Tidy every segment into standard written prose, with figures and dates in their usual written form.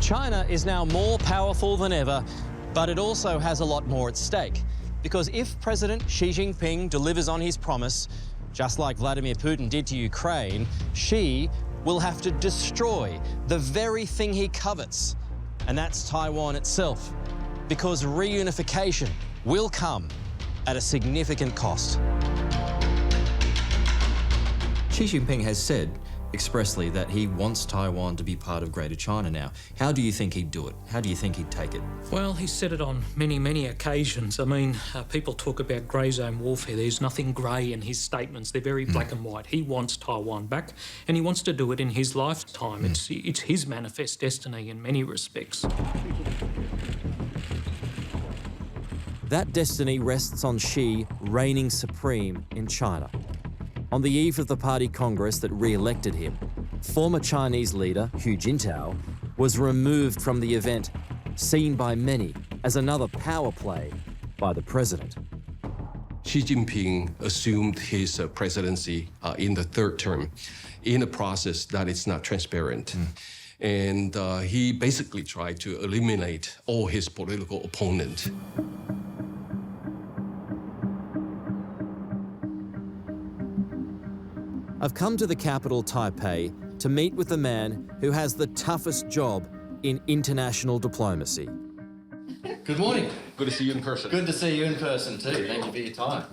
China is now more powerful than ever, but it also has a lot more at stake. Because if President Xi Jinping delivers on his promise, just like Vladimir Putin did to Ukraine, Xi will have to destroy the very thing he covets, and that's Taiwan itself. Because reunification will come at a significant cost. Xi Jinping has said expressly that he wants Taiwan to be part of Greater China now. How do you think he'd do it? How do you think he'd take it? Well, he's said it on many, many occasions. I mean, people talk about grey zone warfare. There's nothing grey in his statements. They're very black and white. He wants Taiwan back, and he wants to do it in his lifetime. It's his manifest destiny in many respects. That destiny rests on Xi reigning supreme in China. On the eve of the party congress that re-elected him, former Chinese leader Hu Jintao was removed from the event, seen by many as another power play by the president. Xi Jinping assumed his presidency in the third term in a process that is not transparent. And he basically tried to eliminate all his political opponents. I've come to the capital, Taipei, to meet with the man who has the toughest job in international diplomacy. Good morning. Good to see you in person. Good to see you in person too. Thank you for your time.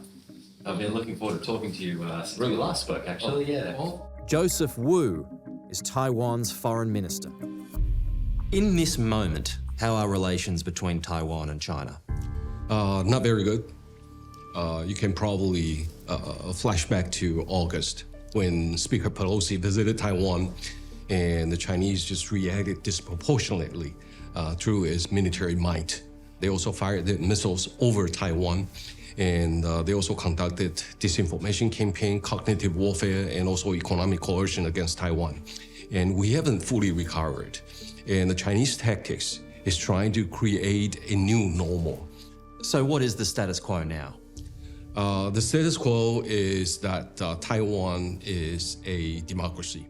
I've been looking forward to talking to you since we last spoke, actually, Joseph Wu is Taiwan's foreign minister. In this moment, how are relations between Taiwan and China? Not very good. You can probably flash back to August, when Speaker Pelosi visited Taiwan, and the Chinese just reacted disproportionately through its military might. They also fired their missiles over Taiwan, and they also conducted disinformation campaign, cognitive warfare, and also economic coercion against Taiwan. And we haven't fully recovered. And the Chinese tactics is trying to create a new normal. So what is the status quo now? The status quo is that Taiwan is a democracy,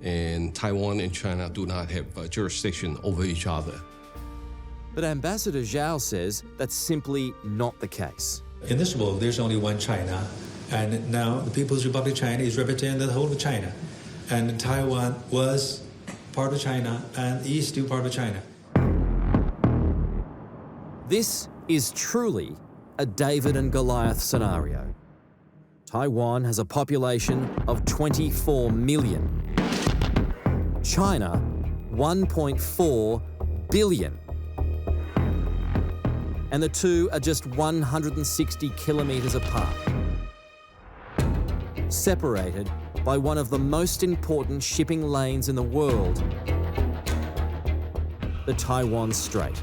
and Taiwan and China do not have jurisdiction over each other. But Ambassador Zhao says that's simply not the case. In this world, there's only one China, and now the People's Republic of China is representing the whole of China. And Taiwan was part of China and is still part of China. This is truly a David and Goliath scenario. Taiwan has a population of 24 million. China, 1.4 billion. And the two are just 160 kilometres apart, separated by one of the most important shipping lanes in the world, the Taiwan Strait.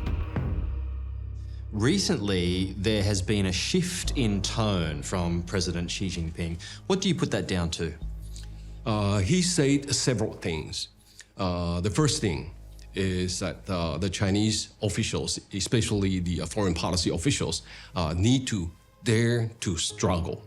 Recently, there has been a shift in tone from President Xi Jinping. What do you put that down to? He said several things. The first thing is that the Chinese officials, especially the foreign policy officials, need to dare to struggle.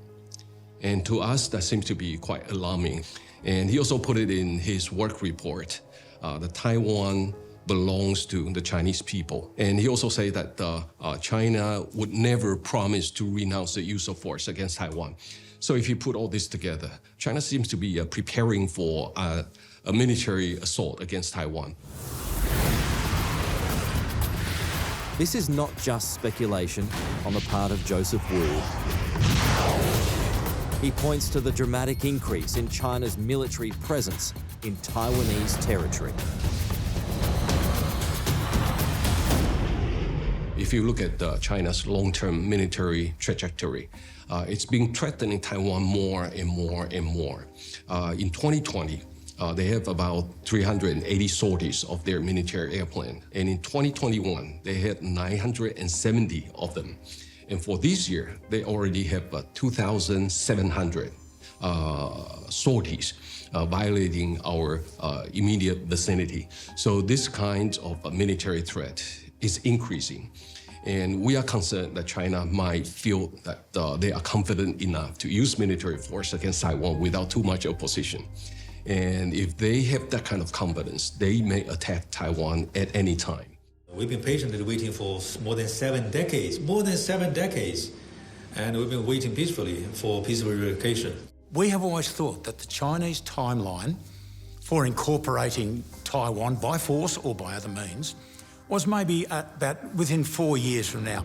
And to us, that seems to be quite alarming. And he also put it in his work report, that Taiwan belongs to the Chinese people. And he also said that China would never promise to renounce the use of force against Taiwan. So if you put all this together, China seems to be preparing for a military assault against Taiwan. This is not just speculation on the part of Joseph Wu. He points to the dramatic increase in China's military presence in Taiwanese territory. If you look at China's long-term military trajectory, it's been threatening Taiwan more and more and more. In 2020, they have about 380 sorties of their military airplane. And in 2021, they had 970 of them. And for this year, they already have 2,700 sorties violating our immediate vicinity. So this kind of military threat is increasing. And we are concerned that China might feel that they are confident enough to use military force against Taiwan without too much opposition. And if they have that kind of confidence, they may attack Taiwan at any time. We've been patiently waiting for more than 7 decades, and we've been waiting peacefully for peaceful relocation. We have always thought that the Chinese timeline for incorporating Taiwan by force or by other means was maybe about within 4 years from now.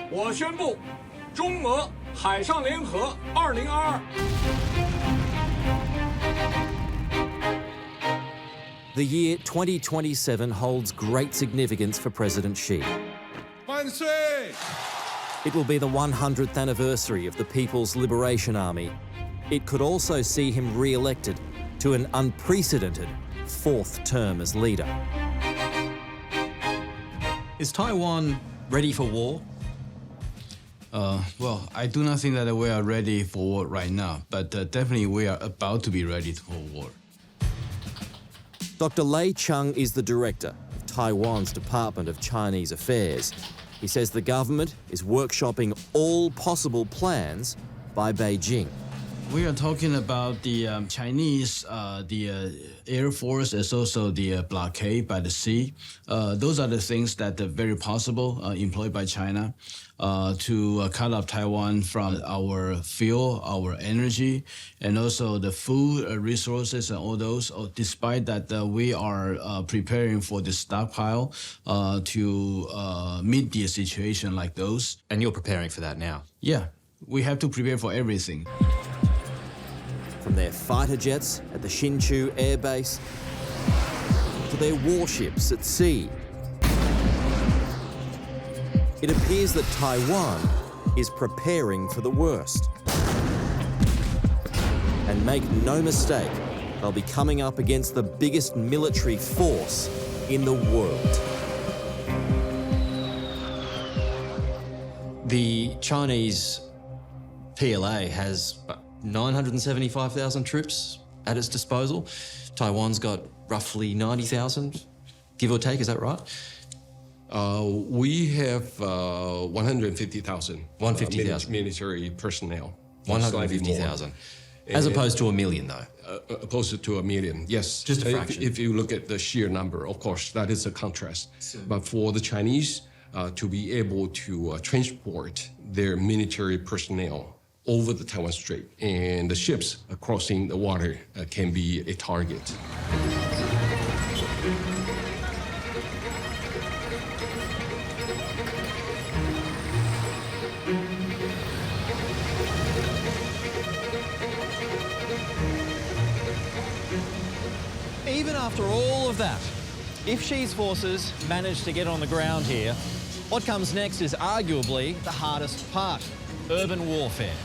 我宣布，中俄海上联合2022。 The year 2027 holds great significance for President Xi. 万岁！ It will be the 100th anniversary of the People's Liberation Army. It could also see him re-elected to an unprecedented 4th term as leader. Is Taiwan ready for war? Well, I do not think that we are ready for war right now, but definitely we are about to be ready for war. Dr. Lei Chung is the director of Taiwan's Department of Chinese Affairs. He says the government is workshopping all possible plans by Beijing. We are talking about the Chinese, the Air Force, as also the blockade by the sea. Those are the things that are very possible employed by China to cut off Taiwan from our fuel, our energy, and also the food resources and all those. Despite that, we are preparing for the stockpile to meet the situation like those. And you're preparing for that now? Yeah, we have to prepare for everything. From their fighter jets at the Hsinchu Air Base to their warships at sea. It appears that Taiwan is preparing for the worst. And make no mistake, they'll be coming up against the biggest military force in the world. The Chinese PLA has 975,000 troops at its disposal. Taiwan's got roughly 90,000, give or take, is that right? We have 150,000 military personnel. 150,000. As opposed to 1 million, though. Opposed to 1 million, yes. Just a fraction. If you look at the sheer number, of course, that is a contrast. But for the Chinese to be able to transport their military personnel over the Taiwan Strait, and the ships crossing the water can be a target. Even after all of that, if Xi's forces manage to get on the ground here, what comes next is arguably the hardest part: urban warfare.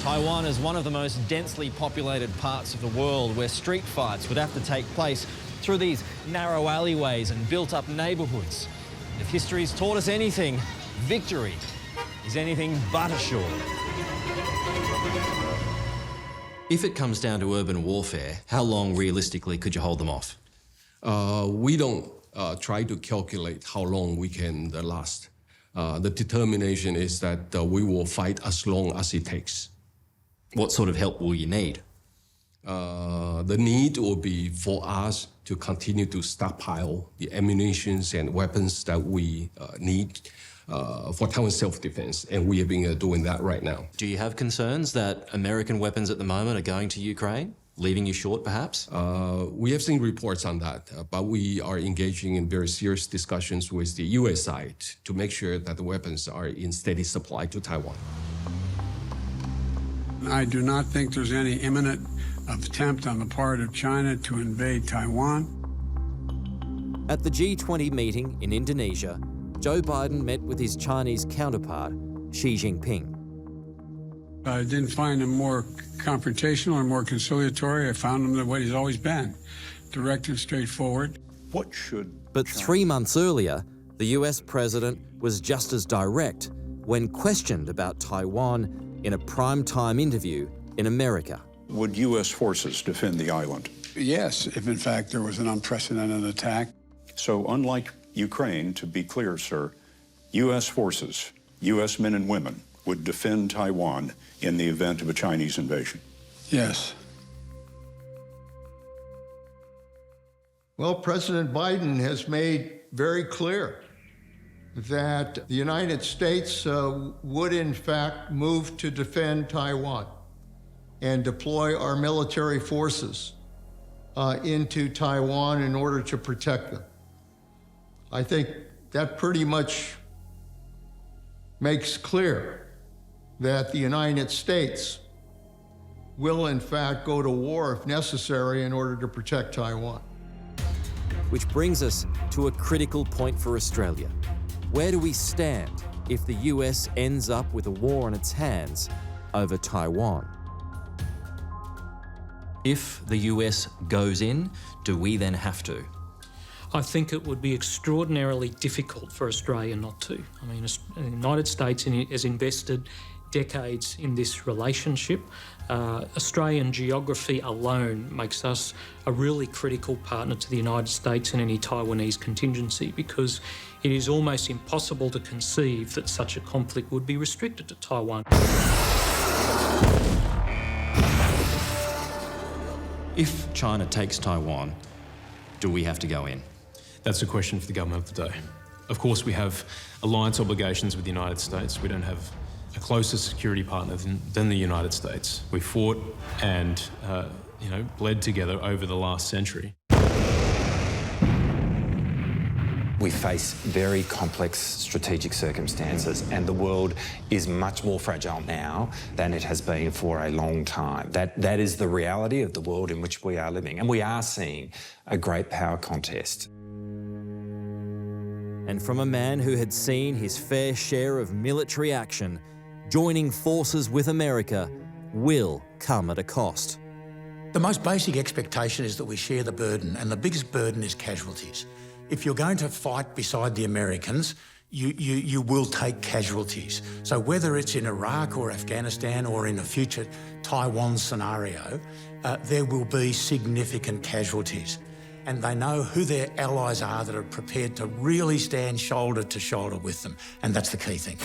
Taiwan is one of the most densely populated parts of the world where street fights would have to take place through these narrow alleyways and built-up neighbourhoods. If history's taught us anything, victory is anything but assured. If it comes down to urban warfare, how long realistically could you hold them off? We don't try to calculate how long we can last. The determination is that we will fight as long as it takes. What sort of help will you need? The need will be for us to continue to stockpile the ammunitions and weapons that we need for Taiwan's self-defense, and we have been doing that right now. Do you have concerns that American weapons at the moment are going to Ukraine, leaving you short perhaps? We have seen reports on that, but we are engaging in very serious discussions with the U.S. side to make sure that the weapons are in steady supply to Taiwan. I do not think there's any imminent attempt on the part of China to invade Taiwan. At the G20 meeting in Indonesia, Joe Biden met with his Chinese counterpart, Xi Jinping. I didn't find him more confrontational or more conciliatory. I found him the way he's always been, direct and straightforward. But 3 months earlier, the US president was just as direct when questioned about Taiwan in a primetime interview in America. Would U.S. forces defend the island? Yes, if in fact there was an unprecedented attack. So unlike Ukraine, to be clear, sir, U.S. forces, U.S. men and women, would defend Taiwan in the event of a Chinese invasion. Yes. Well, President Biden has made very clear that the United States would in fact move to defend Taiwan and deploy our military forces into Taiwan in order to protect them. I think that pretty much makes clear that the United States will in fact go to war if necessary in order to protect Taiwan. Which brings us to a critical point for Australia. Where do we stand if the US ends up with a war on its hands over Taiwan? If the US goes in, do we then have to? I think it would be extraordinarily difficult for Australia not to. I mean, the United States has invested decades in this relationship. Australian geography alone makes us a really critical partner to the United States in any Taiwanese contingency, because it is almost impossible to conceive that such a conflict would be restricted to Taiwan. If China takes Taiwan, do we have to go in? That's a question for the government of the day. Of course, we have alliance obligations with the United States. We don't have a closer security partner than the United States. We fought and bled together over the last century. We face very complex strategic circumstances, and the world is much more fragile now than it has been for a long time. That is the reality of the world in which we are living, and we are seeing a great power contest. And from a man who had seen his fair share of military action, joining forces with America will come at a cost. The most basic expectation is that we share the burden, and the biggest burden is casualties. If you're going to fight beside the Americans, you will take casualties. So whether it's in Iraq or Afghanistan or in a future Taiwan scenario, there will be significant casualties. And they know who their allies are that are prepared to really stand shoulder to shoulder with them. And that's the key thing.